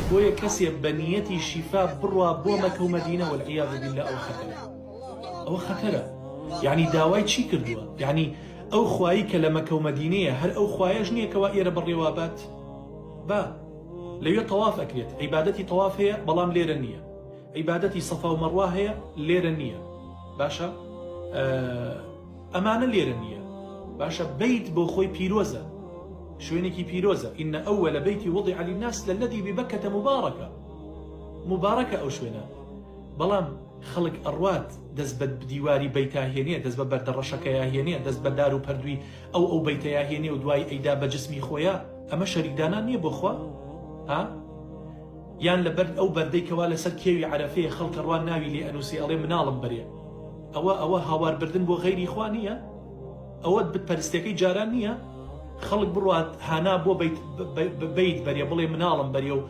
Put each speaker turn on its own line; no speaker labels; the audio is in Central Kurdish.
بۆیە کەسێ بە نیەتی شیفا بڕوا بۆ مەکە و مەدینە والعیاذ بالله ئەوە خەتەرە. یعنی داوای چی کردووە؟ یعنی ئەو خوایی کە لە مەکە و مەدینەیە هەر ئەو خوایەش نییە کەوا ئێرە بڕێوابات با لەوێ تەواف ئەکرێت، عیبادەتی تەواف هەیە بەڵام لێرە نییە، عیبادەتی سەفا و مەڕوا هەیە لێرە نییە، باشە ئەمانە لێرە نییە، باشە بەیت بۆ خۆی پیرۆزە، شوێنێکی پیرۆزە. ئینە ئەوەلە بەیتی وضع للناس لەلەذی ببەکەتە مبارەکە ئەو شوێنە. بەڵام خەڵک ئەڕوات دەست بە دیواری بەیتاهێنێ، دەست بە بەردەڕەشەکەیاهێنێ، دەست بە دار و پەردووی ئەو بەیتەیاهێنێ و دوای ئەیدا بە جسمی خۆیە. ئەمە شەریکدانان نییە بۆ خوا؟ یان لەبەر ئەو بەردەی کەوا لەسەر کێوی عەرەفەیە خەڵکە ڕوان ناوی لێ ئەنووسێ ئەڵێ مناڵم بەرێ، ئەوە هاواربردن بۆ غەیری خوا نییە؟ ئەوە بتپەرستەکەی جاران نییە؟ خەڵک بڕوات هانا بۆ بەیت بەرێ بڵێ مناڵم بەرێ و